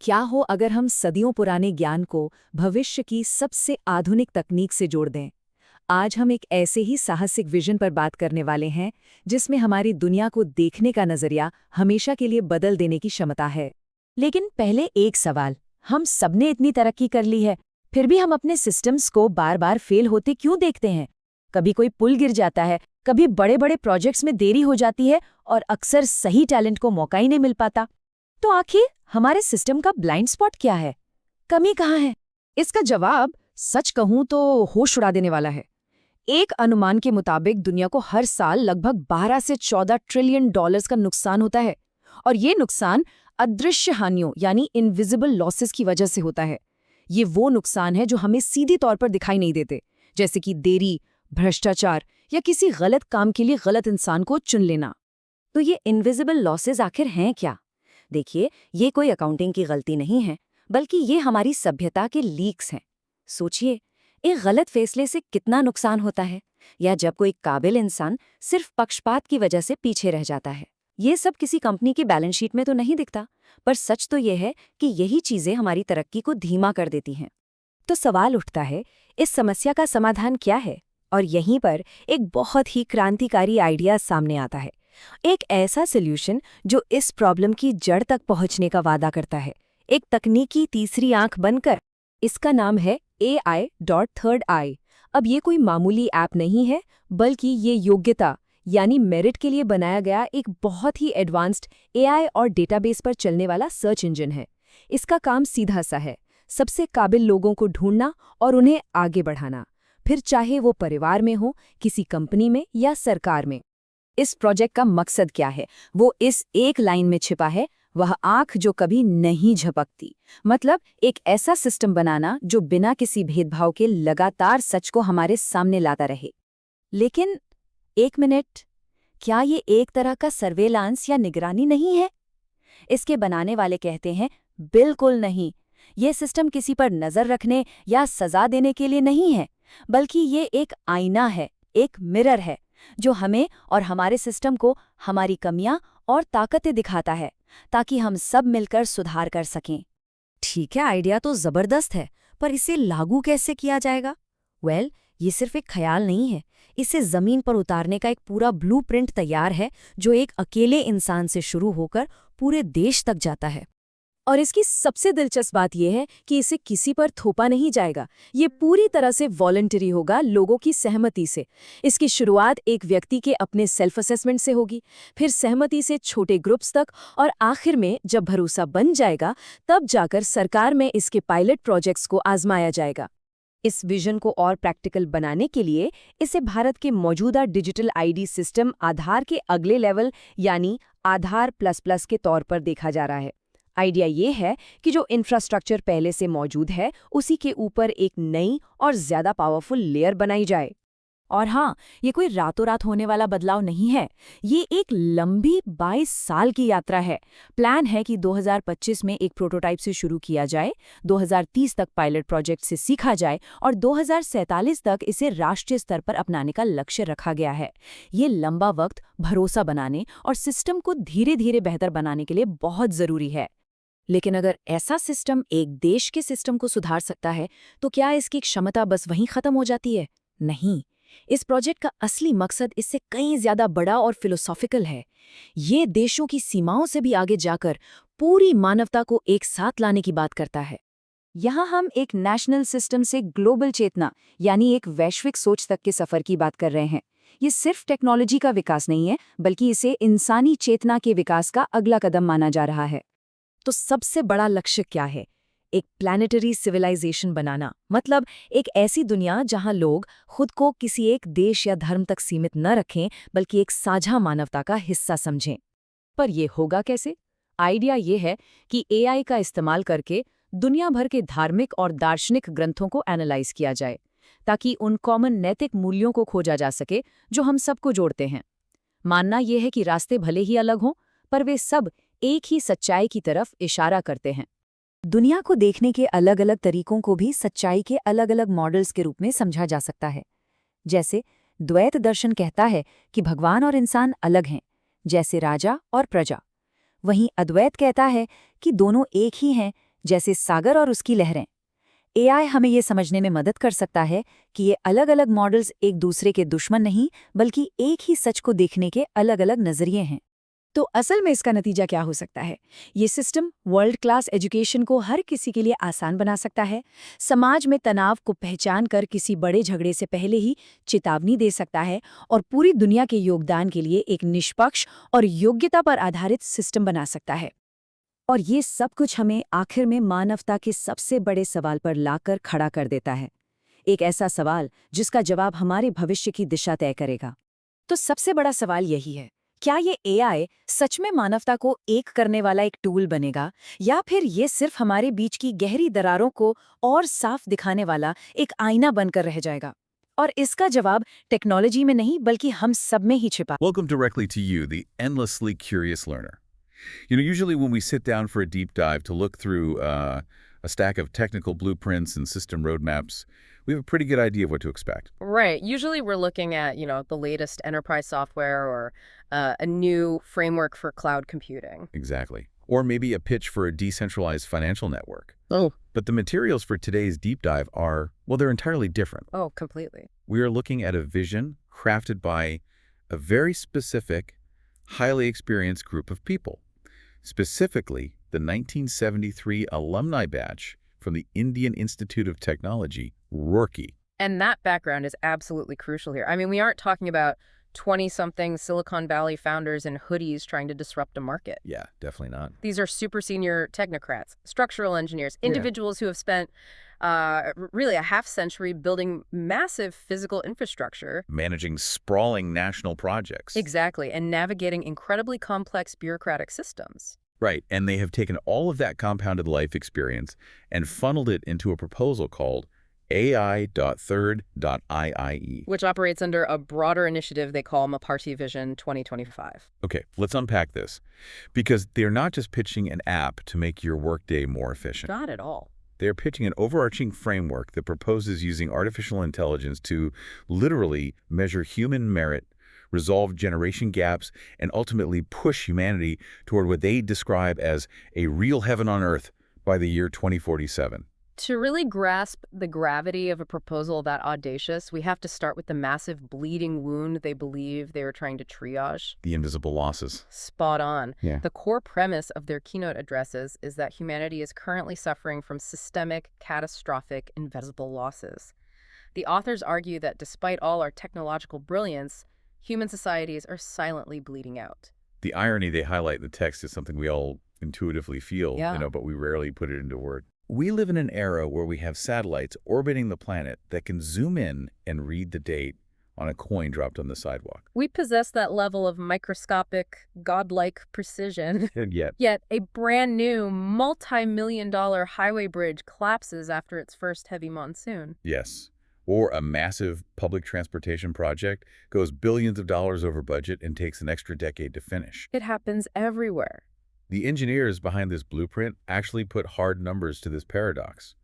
क्या हो अगर हम सदियों पुराने ज्ञान को भविष्य की सबसे आधुनिक तकनीक से जोड़ दें। आज हम एक ऐसे ही साहसिक विजन पर बात करने वाले हैं जिसमें हमारी दुनिया को देखने का नजरिया हमेशा के लिए बदल देने की क्षमता है। लेकिन पहले एक सवाल, हम सबने इतनी तरक्की कर ली है, फिर भी हम अपने सिस्टम्स को बार बार फेल होते क्यों देखते हैं? कभी कोई पुल गिर जाता है, कभी बड़े बड़े प्रोजेक्ट्स में देरी हो जाती है और अक्सर सही टैलेंट को मौका ही नहीं मिल पाता। तो आखिर हमारे सिस्टम का ब्लाइंड स्पॉट क्या है? कमी कहाँ है? इसका जवाब सच कहूं तो होश उड़ा देने वाला है। एक अनुमान के मुताबिक दुनिया को हर साल लगभग 12 से 14 ट्रिलियन डॉलर्स का नुकसान होता है, और ये नुकसान अदृश्य हानियों यानी इनविजिबल लॉसेस की वजह से होता है। ये वो नुकसान है जो हमें सीधे तौर पर दिखाई नहीं देते, जैसे कि देरी, भ्रष्टाचार या किसी गलत काम के लिए गलत इंसान को चुन लेना। तो ये इनविजिबल लॉसेस आखिर हैं क्या? देखिए, ये कोई अकाउंटिंग की गलती नहीं है, बल्कि ये हमारी सभ्यता के लीक्स हैं। सोचिए, एक गलत फैसले से कितना नुकसान होता है, या जब कोई काबिल इंसान सिर्फ पक्षपात की वजह से पीछे रह जाता है। ये सब किसी कंपनी की बैलेंस शीट में तो नहीं दिखता, पर सच तो ये है कि यही चीजें हमारी तरक्की को धीमा कर देती हैं। तो सवाल उठता है, इस समस्या का समाधान क्या है? और यहीं पर एक बहुत ही क्रांतिकारी आइडिया सामने आता है। एक ऐसा सॉल्यूशन जो इस प्रॉब्लम की जड़ तक पहुंचने का वादा करता है, एक तकनीकी तीसरी आंख बनकर। इसका नाम है AI.थर्ड आई। अब ये कोई मामूली ऐप नहीं है, बल्कि ये योग्यता यानी मेरिट के लिए बनाया गया एक बहुत ही एडवांस्ड AI और डेटाबेस पर चलने वाला सर्च इंजन है। इसका काम सीधा सा है, सबसे काबिल लोगों को ढूंढना और उन्हें आगे बढ़ाना, फिर चाहे वो परिवार में हो, किसी कंपनी में या सरकार में। इस प्रोजेक्ट का मकसद क्या है? वो इस एक लाइन में छिपा है, वह आंख जो कभी नहीं झपकती। मतलब एक ऐसा सिस्टम बनाना जो बिना किसी भेदभाव के लगातार सच को हमारे सामने लाता रहे। लेकिन एक मिनट, क्या ये एक तरह का सर्वेलांस या निगरानी नहीं है? इसके बनाने वाले कहते हैं, बिल्कुल नहीं। ये सिस्टम किसी पर नजर रखने या सजा देने के लिए नहीं है, बल्कि ये एक आईना है, एक मिरर है, जो हमें और हमारे सिस्टम को हमारी कमियां और ताकतें दिखाता है, ताकि हम सब मिलकर सुधार कर सकें। ठीक है, आइडिया तो जबरदस्त है, पर इसे लागू कैसे किया जाएगा? ये सिर्फ एक ख्याल नहीं है, इसे जमीन पर उतारने का एक पूरा ब्लूप्रिंट तैयार है, जो एक अकेले इंसान से शुरू होकर पूरे देश तक जाता है। और इसकी सबसे दिलचस्प बात यह है कि इसे किसी पर थोपा नहीं जाएगा। ये पूरी तरह से वॉलंटरी होगा, लोगों की सहमति से। इसकी शुरुआत एक व्यक्ति के अपने सेल्फ असेसमेंट से होगी, फिर सहमति से छोटे ग्रुप्स तक, और आखिर में जब भरोसा बन जाएगा, तब जाकर सरकार में इसके पायलट प्रोजेक्ट्स को आजमाया जाएगा। इस विजन को और प्रैक्टिकल बनाने के लिए इसे भारत के मौजूदा डिजिटल आईडी सिस्टम आधार के अगले लेवल यानी आधार प्लस के तौर पर देखा जा रहा है। आइडिया ये है कि जो इंफ्रास्ट्रक्चर पहले से मौजूद है, उसी के ऊपर एक नई और ज्यादा पावरफुल लेयर बनाई जाए। और हाँ, ये कोई रातों रात होने वाला बदलाव नहीं है, ये एक लंबी 22 साल की यात्रा है। प्लान है कि 2025 में एक प्रोटोटाइप से शुरू किया जाए, 2030 तक पायलट प्रोजेक्ट से सीखा जाए और 2047 तक इसे राष्ट्रीय स्तर पर अपनाने का लक्ष्य रखा गया है। ये लंबा वक्त भरोसा बनाने और सिस्टम को धीरे धीरे बेहतर बनाने के लिए बहुत जरूरी है। लेकिन अगर ऐसा सिस्टम एक देश के सिस्टम को सुधार सकता है, तो क्या इसकी क्षमता बस वहीं खत्म हो जाती है? नहीं, इस प्रोजेक्ट का असली मकसद इससे कहीं ज्यादा बड़ा और फिलोसॉफिकल है। ये देशों की सीमाओं से भी आगे जाकर पूरी मानवता को एक साथ लाने की बात करता है। यहाँ हम एक नेशनल सिस्टम से ग्लोबल चेतना यानी एक वैश्विक सोच तक के सफर की बात कर रहे हैं। ये सिर्फ टेक्नोलॉजी का विकास नहीं है, बल्कि इसे इंसानी चेतना के विकास का अगला कदम माना जा रहा है। तो सबसे बड़ा लक्ष्य क्या है? एक प्लैनेटरी सिविलाइजेशन बनाना, मतलब एक ऐसी दुनिया जहां लोग खुद को किसी एक देश या धर्म तक सीमित न रखें, बल्कि एक साझा मानवता का हिस्सा समझें। पर यह होगा कैसे? आइडिया ये है कि AI का इस्तेमाल करके दुनिया भर के धार्मिक और दार्शनिक ग्रंथों को एनालाइज किया जाए, ताकि उन कॉमन नैतिक मूल्यों को खोजा जा सके जो हम सबको जोड़ते हैं। मानना यह है कि रास्ते भले ही अलग हों, पर वे सब एक ही सच्चाई की तरफ इशारा करते हैं। दुनिया को देखने के अलग अलग तरीकों को भी सच्चाई के अलग अलग मॉडल्स के रूप में समझा जा सकता है। जैसे द्वैत दर्शन कहता है कि भगवान और इंसान अलग हैं, जैसे राजा और प्रजा। वहीं अद्वैत कहता है कि दोनों एक ही हैं, जैसे सागर और उसकी लहरें। एआई हमें ये समझने में मदद कर सकता है कि ये अलग-अलग मॉडल्स एक दूसरे के दुश्मन नहीं, बल्कि एक ही सच को देखने के अलग-अलग नजरिए हैं। तो असल में इसका नतीजा क्या हो सकता है? ये सिस्टम वर्ल्ड क्लास एजुकेशन को हर किसी के लिए आसान बना सकता है, समाज में तनाव को पहचान कर किसी बड़े झगड़े से पहले ही चेतावनी दे सकता है और पूरी दुनिया के योगदान के लिए एक निष्पक्ष और योग्यता पर आधारित सिस्टम बना सकता है। और ये सब कुछ हमें आखिर में मानवता के सबसे बड़े सवाल पर लाकर खड़ा कर देता है। एक ऐसा सवाल जिसका जवाब हमारे भविष्य की दिशा तय करेगा। तो सबसे बड़ा सवाल यही है, क्या ये एआई सच में मानवता को एक करने वाला एक टूल बनेगा, या फिर ये सिर्फ हमारे बीच की गहरी दरारों को और साफ दिखाने वाला एक आईना बनकर रह जाएगा? और इसका जवाब टेक्नोलॉजी में नहीं, बल्कि हम सब में ही छिपा। Welcome directly to you, the endlessly curious learner. Usually when we sit down for a deep dive to look through a stack of technical blueprints and system roadmaps, we have a pretty good idea of what to expect. Right. Usually we're looking at, the latest enterprise software or a new framework for cloud computing. Exactly. Or maybe a pitch for a decentralized financial network. Oh. But the materials for today's deep dive are, well, they're entirely different. Oh, completely. We are looking at a vision crafted by a very specific, highly experienced group of people. Specifically, the 1973 alumni batch from the Indian Institute of Technology, Roorkee. And that background is absolutely crucial here. I mean, we aren't talking about 20-something Silicon Valley founders in hoodies trying to disrupt a market. Yeah, definitely not. These are super senior technocrats, structural engineers, individuals who have spent really a half-century building massive physical infrastructure. Managing sprawling national projects. Exactly, and navigating incredibly complex bureaucratic systems. Right, and they have taken all of that compounded life experience and funneled it into a proposal called AI.3rd.IIE. Which operates under a broader initiative they call MaBharti Vision 2025. Okay, let's unpack this. Because they're not just pitching an app to make your workday more efficient. Not at all. They're pitching an overarching framework that proposes using artificial intelligence to literally measure human merit, resolve generation gaps, and ultimately push humanity toward what they describe as a real heaven on earth by the year 2047. To really grasp the gravity of a proposal that audacious, we have to start with the massive bleeding wound they believe they were trying to triage. The invisible losses. Spot on. Yeah. The core premise of their keynote addresses is that humanity is currently suffering from systemic, catastrophic, invisible losses. The authors argue that despite all our technological brilliance, human societies are silently bleeding out. The irony they highlight in the text is something we all intuitively feel, but we rarely put it into words. We live in an era where we have satellites orbiting the planet that can zoom in and read the date on a coin dropped on the sidewalk. We possess that level of microscopic, godlike precision. And yet, a brand new, multi-million-dollar highway bridge collapses after its first heavy monsoon. yes. Or a massive public transportation project goes billions of dollars over budget and takes an extra decade to finish. It happens everywhere. The engineers behind this blueprint actually put hard numbers to this paradox.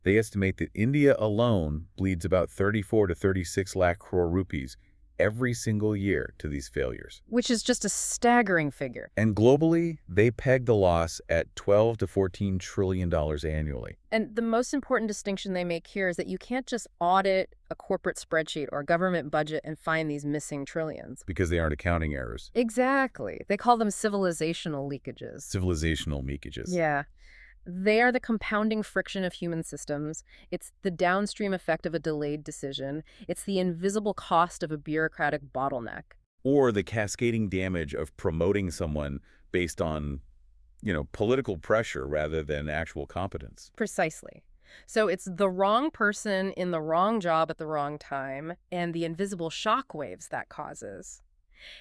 They estimate that India alone bleeds about 34 to 36 lakh crore rupees every single year to these failures. Which is just a staggering figure. And globally, they peg the loss at $12 to $14 trillion annually. And the most important distinction they make here is that you can't just audit a corporate spreadsheet or a government budget and find these missing trillions. Because they aren't accounting errors. Exactly. They call them civilizational leakages. Civilizational leakages. Yeah. They are the compounding friction of human systems. It's the downstream effect of a delayed decision. It's the invisible cost of a bureaucratic bottleneck. Or the cascading damage of promoting someone based on, political pressure rather than actual competence. Precisely. So it's the wrong person in the wrong job at the wrong time and the invisible shockwaves that causes.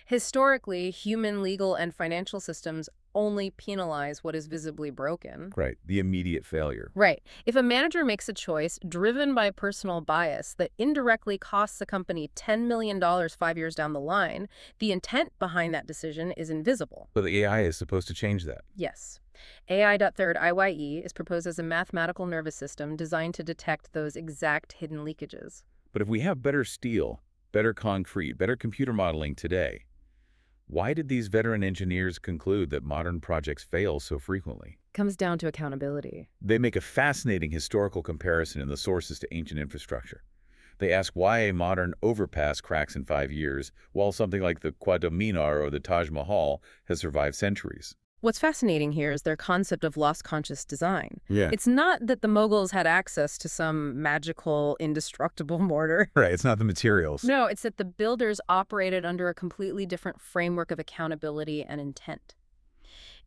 Historically, human legal and financial systems only penalize what is visibly broken. Right, the immediate failure. Right. If a manager makes a choice driven by personal bias that indirectly costs the company $10 million 5 years down the line, the intent behind that decision is invisible. But the AI is supposed to change that. Yes. AI.3rd.IIE is proposed as a mathematical nervous system designed to detect those exact hidden leakages. But if we have better steel, better concrete, better computer modeling today, why did these veteran engineers conclude that modern projects fail so frequently? Comes down to accountability. They make a fascinating historical comparison in the sources to ancient infrastructure. They ask why a modern overpass cracks in 5 years, while something like the Qutb Minar or the Taj Mahal has survived centuries. What's fascinating here is their concept of lost conscious design. Yeah. It's not that the Mughals had access to some magical, indestructible mortar. Right, it's not the materials. No, it's that the builders operated under a completely different framework of accountability and intent.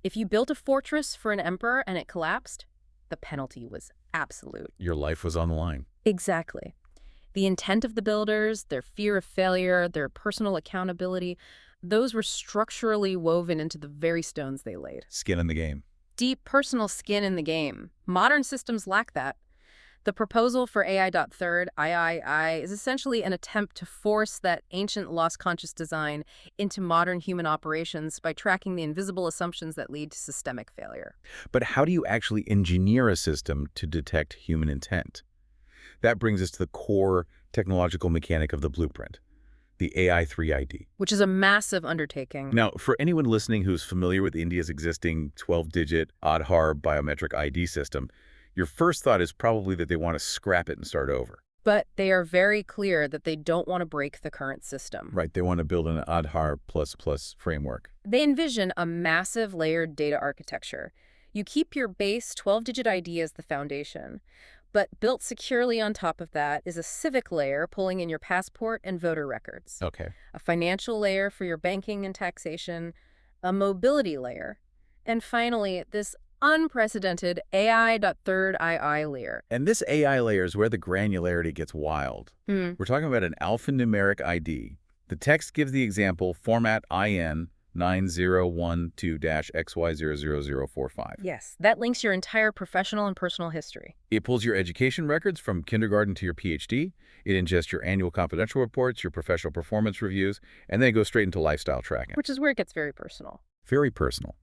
If you built a fortress for an emperor and it collapsed, the penalty was absolute. Your life was on the line. Exactly. The intent of the builders, their fear of failure, their personal accountability, those were structurally woven into the very stones they laid. Skin in the game. Deep personal skin in the game. Modern systems lack that. The proposal for AI.3rd, III, is essentially an attempt to force that ancient lost conscious design into modern human operations by tracking the invisible assumptions that lead to systemic failure. But how do you actually engineer a system to detect human intent? That brings us to the core technological mechanic of the blueprint, the AI3ID. Which is a massive undertaking. Now, for anyone listening who's familiar with India's existing 12-digit Aadhaar biometric ID system, your first thought is probably that they want to scrap it and start over. But they are very clear that they don't want to break the current system. Right, they want to build an Aadhaar++ framework. They envision a massive layered data architecture. You keep your base 12-digit ID as the foundation, but built securely on top of that is a civic layer pulling in your passport and voter records, Okay. a financial layer for your banking and taxation, a mobility layer, and finally, this unprecedented AI.3rd II layer. And this AI layer is where the granularity gets wild. We're talking about an alphanumeric ID. The text gives the example format IN 9012-XY00045. Yes, that links your entire professional and personal history. It pulls your education records from kindergarten to your PhD. It ingests your annual confidential reports, your professional performance reviews, and then it goes straight into lifestyle tracking. Which is where it gets very personal. Very personal.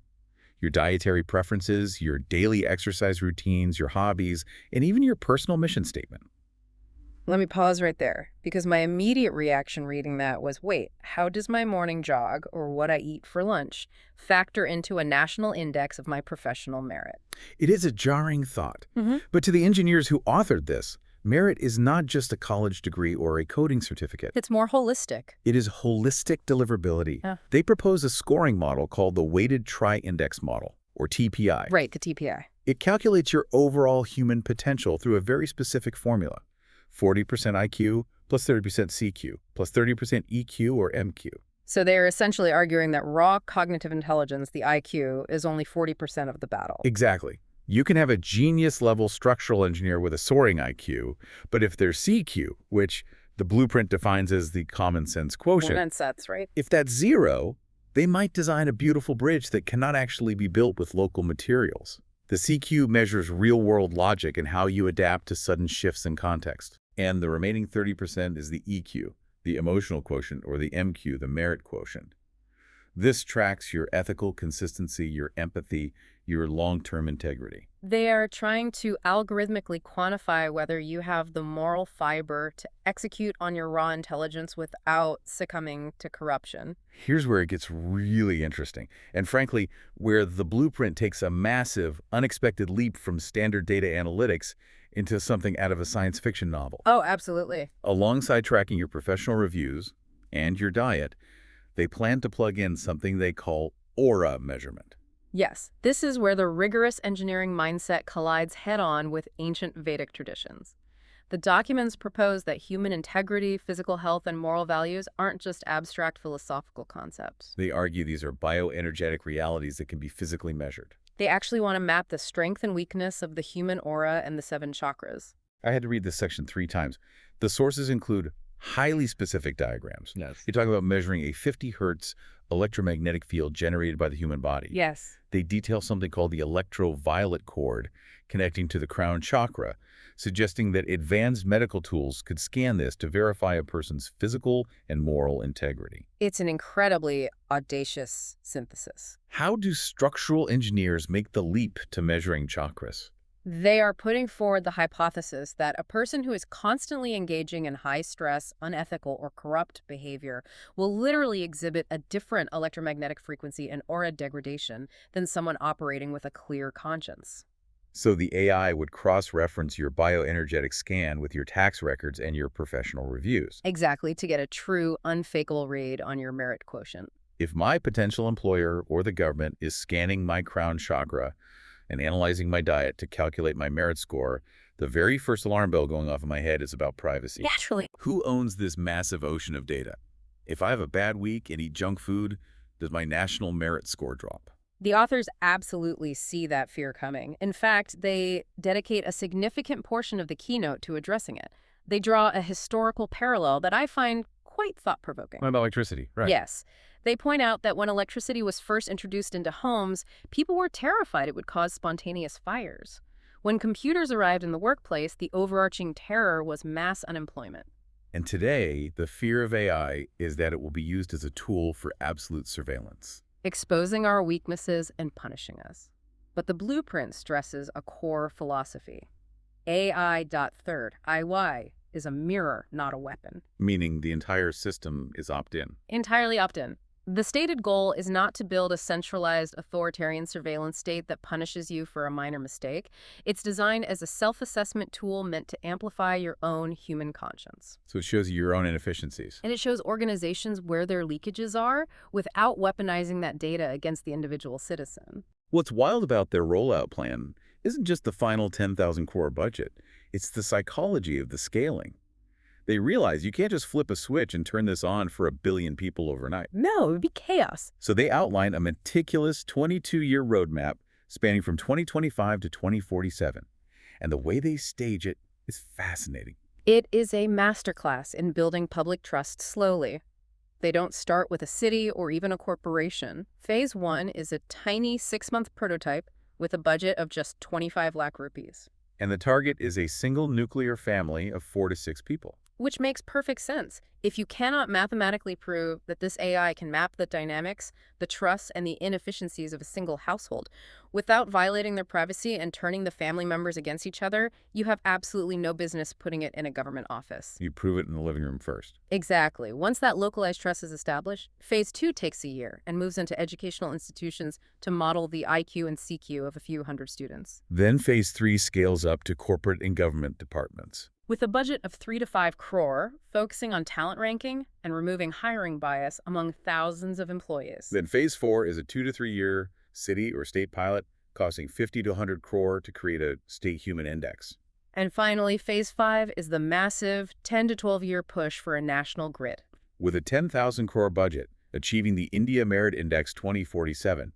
Your dietary preferences, your daily exercise routines, your hobbies, and even your personal mission statement. Let me pause right there, because my immediate reaction reading that was, wait, how does my morning jog or what I eat for lunch factor into a national index of my professional merit? It is a jarring thought. But to the engineers who authored this, merit is not just a college degree or a coding certificate. It's more holistic. It is holistic deliverability. Yeah. They propose a scoring model called the Weighted Tri-Index Model, or TPI. Right, the TPI. It calculates your overall human potential through a very specific formula. 40% IQ plus 30% CQ plus 30% EQ or MQ. So they're essentially arguing that raw cognitive intelligence, the IQ, is only 40% of the battle. Exactly. You can have a genius-level structural engineer with a soaring IQ, but if their CQ, which the blueprint defines as the common sense quotient, And sets, right? if that's 0, they might design a beautiful bridge that cannot actually be built with local materials. The CQ measures real-world logic and how you adapt to sudden shifts in context. And the remaining 30% is the EQ, the emotional quotient, or the MQ, the merit quotient. This tracks your ethical consistency, your empathy, your long-term integrity. They are trying to algorithmically quantify whether you have the moral fiber to execute on your raw intelligence without succumbing to corruption. Here's where it gets really interesting, and frankly, where the blueprint takes a massive, unexpected leap from standard data analytics into something out of a science fiction novel. Oh, absolutely. Alongside tracking your professional reviews and your diet, they plan to plug in something they call aura measurement. Yes, this is where the rigorous engineering mindset collides head-on with ancient Vedic traditions. The documents propose that human integrity, physical health, and moral values aren't just abstract philosophical concepts. They argue these are bioenergetic realities that can be physically measured. They actually want to map the strength and weakness of the human aura and the 7 chakras. I had to read this section 3 times. The sources include highly specific diagrams. Yes. They talk about measuring a 50 hertz electromagnetic field generated by the human body. Yes. They detail something called the electroviolet cord connecting to the crown chakra, suggesting that advanced medical tools could scan this to verify a person's physical and moral integrity. It's an incredibly audacious synthesis. How do structural engineers make the leap to measuring chakras? They are putting forward the hypothesis that a person who is constantly engaging in high-stress, unethical, or corrupt behavior will literally exhibit a different electromagnetic frequency and aura degradation than someone operating with a clear conscience. So the AI would cross-reference your bioenergetic scan with your tax records and your professional reviews. Exactly, to get a true, unfakeable read on your merit quotient. If my potential employer or the government is scanning my crown chakra and analyzing my diet to calculate my merit score, the very first alarm bell going off in my head is about privacy. Naturally. Who owns this massive ocean of data? If I have a bad week and eat junk food, does my national merit score drop? The authors absolutely see that fear coming. In fact, they dedicate a significant portion of the keynote to addressing it. They draw a historical parallel that I find quite thought-provoking. What about electricity? Right. Yes. They point out that when electricity was first introduced into homes, people were terrified it would cause spontaneous fires. When computers arrived in the workplace, the overarching terror was mass unemployment. And today, the fear of AI is that it will be used as a tool for absolute surveillance. Exposing our weaknesses and punishing us. But the blueprint stresses a core philosophy. AI.third, IY, is a mirror, not a weapon. Meaning the entire system is opt-in. Entirely opt-in. The stated goal is not to build a centralized authoritarian surveillance state that punishes you for a minor mistake. It's designed as a self-assessment tool meant to amplify your own human conscience. So it shows you your own inefficiencies. And it shows organizations where their leakages are without weaponizing that data against the individual citizen. What's wild about their rollout plan isn't just the final 10,000 crore budget. It's the psychology of the scaling. They realize you can't just flip a switch and turn this on for 1 billion people overnight. No, it would be chaos. So they outline a meticulous 22-year roadmap spanning from 2025 to 2047. And the way they stage it is fascinating. It is a masterclass in building public trust slowly. They don't start with a city or even a corporation. Phase 1 is a tiny 6-month prototype with a budget of just 25 lakh rupees. And the target is a single nuclear family of 4 to 6 people. Which makes perfect sense. If you cannot mathematically prove that this AI can map the dynamics, the trust, and the inefficiencies of a single household without violating their privacy and turning the family members against each other, you have absolutely no business putting it in a government office. You prove it in the living room first. Exactly. Once that localized trust is established, phase 2 takes a year and moves into educational institutions to model the IQ and CQ of a few hundred students. Then phase 3 scales up to corporate and government departments. With a budget of 3 to 5 crore, focusing on talent ranking and removing hiring bias among thousands of employees. Then phase 4 is a 2 to 3 year city or state pilot costing 50 to 100 crore to create a state human index. And finally, phase 5 is the massive 10 to 12 year push for a national grid. With a 10,000 crore budget, achieving the India Merit Index 2047.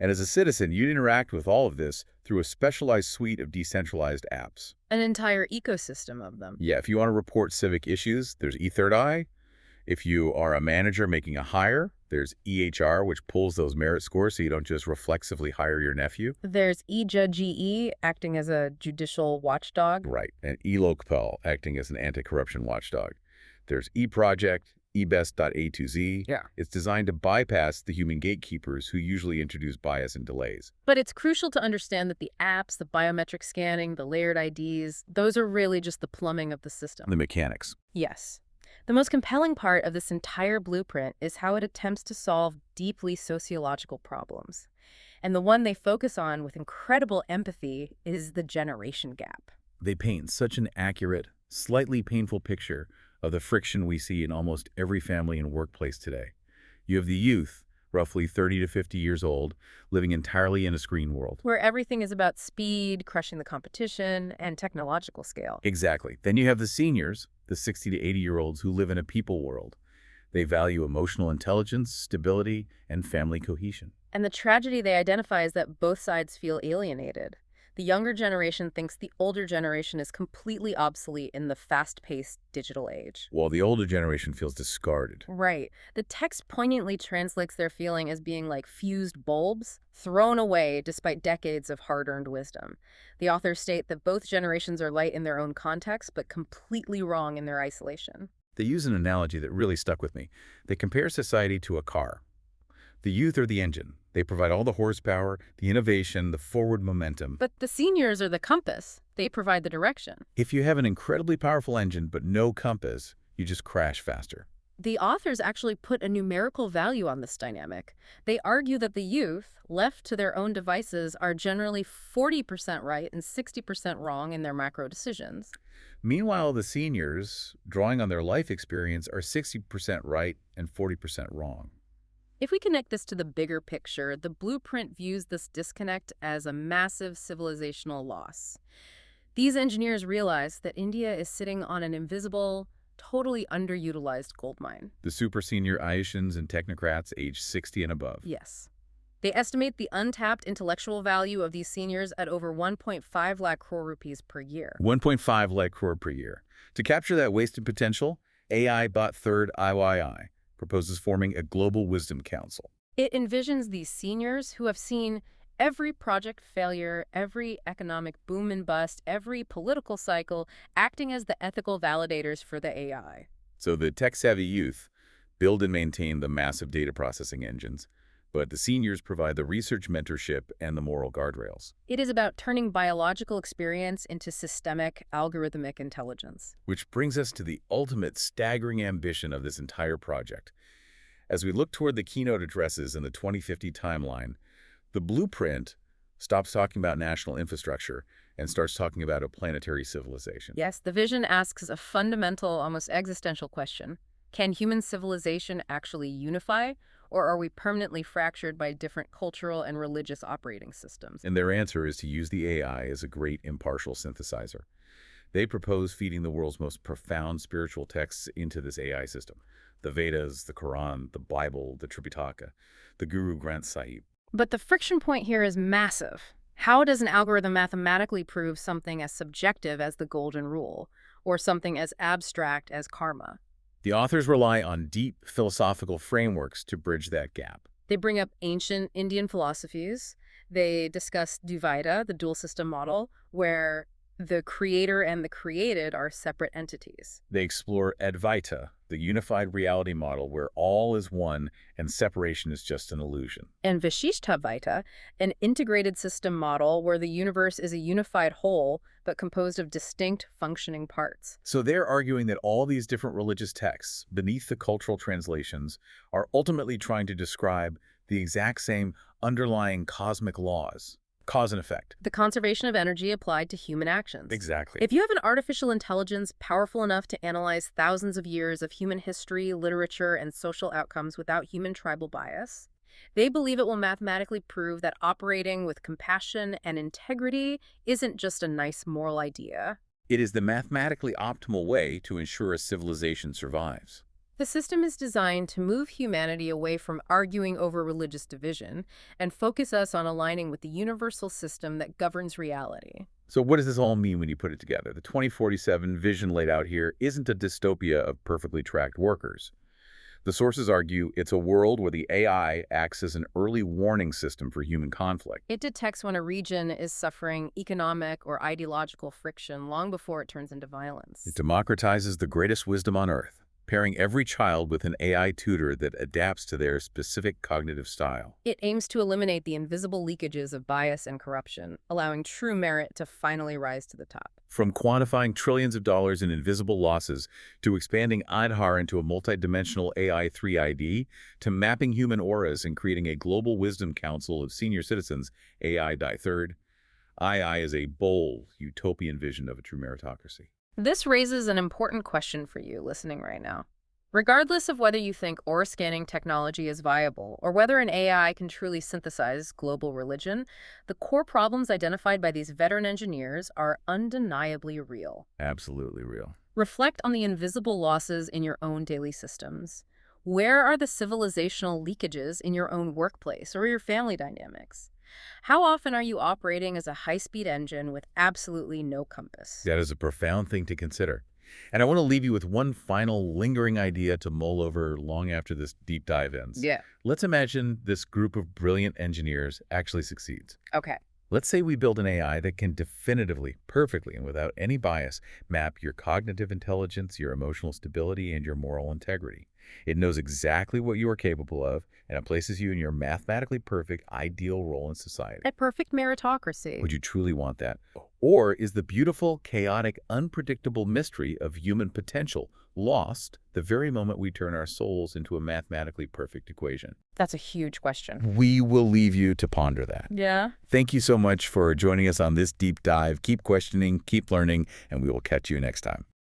And as a citizen, you'd interact with all of this through a specialized suite of decentralized apps. An entire ecosystem of them. Yeah, if you want to report civic issues, there's eThird Eye. If you are a manager making a hire, there's EHR, which pulls those merit scores so you don't just reflexively hire your nephew. There's eJudge, acting as a judicial watchdog. Right, and eLokpal, acting as an anti-corruption watchdog. There's eProject, eBest.A to Z. Yeah. It's designed to bypass the human gatekeepers who usually introduce bias and delays. But it's crucial to understand that the apps, the biometric scanning, the layered IDs, those are really just the plumbing of the system. The mechanics. Yes. The most compelling part of this entire blueprint is how it attempts to solve deeply sociological problems. And the one they focus on with incredible empathy is the generation gap. They paint such an accurate, slightly painful picture of the friction we see in almost every family and workplace today. You have the youth, roughly 30 to 50 years old, living entirely in a screen world. Where everything is about speed, crushing the competition, and technological scale. Exactly. Then you have the seniors, the 60 to 80-year-olds who live in a people world. They value emotional intelligence, stability, and family cohesion. And the tragedy they identify is that both sides feel alienated. The younger generation thinks the older generation is completely obsolete in the fast-paced digital age. While the older generation feels discarded. Right. The text poignantly translates their feeling as being like fused bulbs, thrown away despite decades of hard-earned wisdom. The authors state that both generations are light in their own context, but completely wrong in their isolation. They use an analogy that really stuck with me. They compare society to a car. The youth are the engine. They provide all the horsepower, the innovation, the forward momentum. But the seniors are the compass. They provide the direction. If you have an incredibly powerful engine but no compass, you just crash faster. The authors actually put a numerical value on this dynamic. They argue that the youth, left to their own devices, are generally 40% right and 60% wrong in their macro decisions. Meanwhile, the seniors, drawing on their life experience, are 60% right and 40% wrong. If we connect this to the bigger picture, the blueprint views this disconnect as a massive civilizational loss. These engineers realize that India is sitting on an invisible, totally underutilized gold mine. The super senior Ayushans and technocrats aged 60 and above. Yes. They estimate the untapped intellectual value of these seniors at over 1.5 lakh crore rupees per year. 1.5 lakh crore per year. To capture that wasted potential, AI bought third IYI proposes forming a global wisdom council. It envisions these seniors who have seen every project failure, every economic boom and bust, every political cycle, acting as the ethical validators for the AI. So the tech-savvy youth build and maintain the massive data processing engines, but the seniors provide the research mentorship and the moral guardrails. It is about turning biological experience into systemic, algorithmic intelligence. Which brings us to the ultimate staggering ambition of this entire project. As we look toward the keynote addresses in the 2050 timeline, the blueprint stops talking about national infrastructure and starts talking about a planetary civilization. Yes, the vision asks a fundamental, almost existential question. Can human civilization actually unify, or are we permanently fractured by different cultural and religious operating systems? And their answer is to use the AI as a great impartial synthesizer. They propose feeding the world's most profound spiritual texts into this AI system. The Vedas, the Quran, the Bible, the Tripitaka, the Guru Granth Sahib. But the friction point here is massive. How does an algorithm mathematically prove something as subjective as the Golden Rule, or something as abstract as karma? The authors rely on deep philosophical frameworks to bridge that gap. They bring up ancient Indian philosophies. They discuss Dvaita, the dual system model, where the creator and the created are separate entities. They explore Advaita, the unified reality model where all is one and separation is just an illusion. And Vishishtadvaita, an integrated system model where the universe is a unified whole but composed of distinct functioning parts. So they're arguing that all these different religious texts, beneath the cultural translations, are ultimately trying to describe the exact same underlying cosmic laws. Cause and effect. The conservation of energy applied to human actions. Exactly. If you have an artificial intelligence powerful enough to analyze thousands of years of human history, literature, and social outcomes without human tribal bias, they believe it will mathematically prove that operating with compassion and integrity isn't just a nice moral idea. It is the mathematically optimal way to ensure a civilization survives. The system is designed to move humanity away from arguing over religious division and focus us on aligning with the universal system that governs reality. So what does this all mean when you put it together? The 2047 vision laid out here isn't a dystopia of perfectly tracked workers. The sources argue it's a world where the AI acts as an early warning system for human conflict. It detects when a region is suffering economic or ideological friction long before it turns into violence. It democratizes the greatest wisdom on earth, pairing every child with an AI tutor that adapts to their specific cognitive style. It aims to eliminate the invisible leakages of bias and corruption, allowing true merit to finally rise to the top. From quantifying trillions of dollars in invisible losses, to expanding Aadhaar into a multidimensional AI 3ID, to mapping human auras and creating a global wisdom council of senior citizens, AI die third, II is a bold, utopian vision of a true meritocracy. This raises an important question for you listening right now. Regardless of whether you think aura scanning technology is viable or whether an AI can truly synthesize global religion, the core problems identified by these veteran engineers are undeniably real. Absolutely real. Reflect on the invisible losses in your own daily systems. Where are the civilizational leakages in your own workplace or your family dynamics? How often are you operating as a high-speed engine with absolutely no compass? That is a profound thing to consider. And I want to leave you with one final lingering idea to mull over long after this deep dive ends. Yeah. Let's imagine this group of brilliant engineers actually succeeds. Okay. Let's say we build an AI that can definitively, perfectly, and without any bias, map your cognitive intelligence, your emotional stability, and your moral integrity. It knows exactly what you are capable of, and it places you in your mathematically perfect, ideal role in society. A perfect meritocracy. Would you truly want that? Or is the beautiful, chaotic, unpredictable mystery of human potential lost the very moment we turn our souls into a mathematically perfect equation? That's a huge question. We will leave you to ponder that. Yeah. Thank you so much for joining us on this deep dive. Keep questioning, keep learning, and we will catch you next time.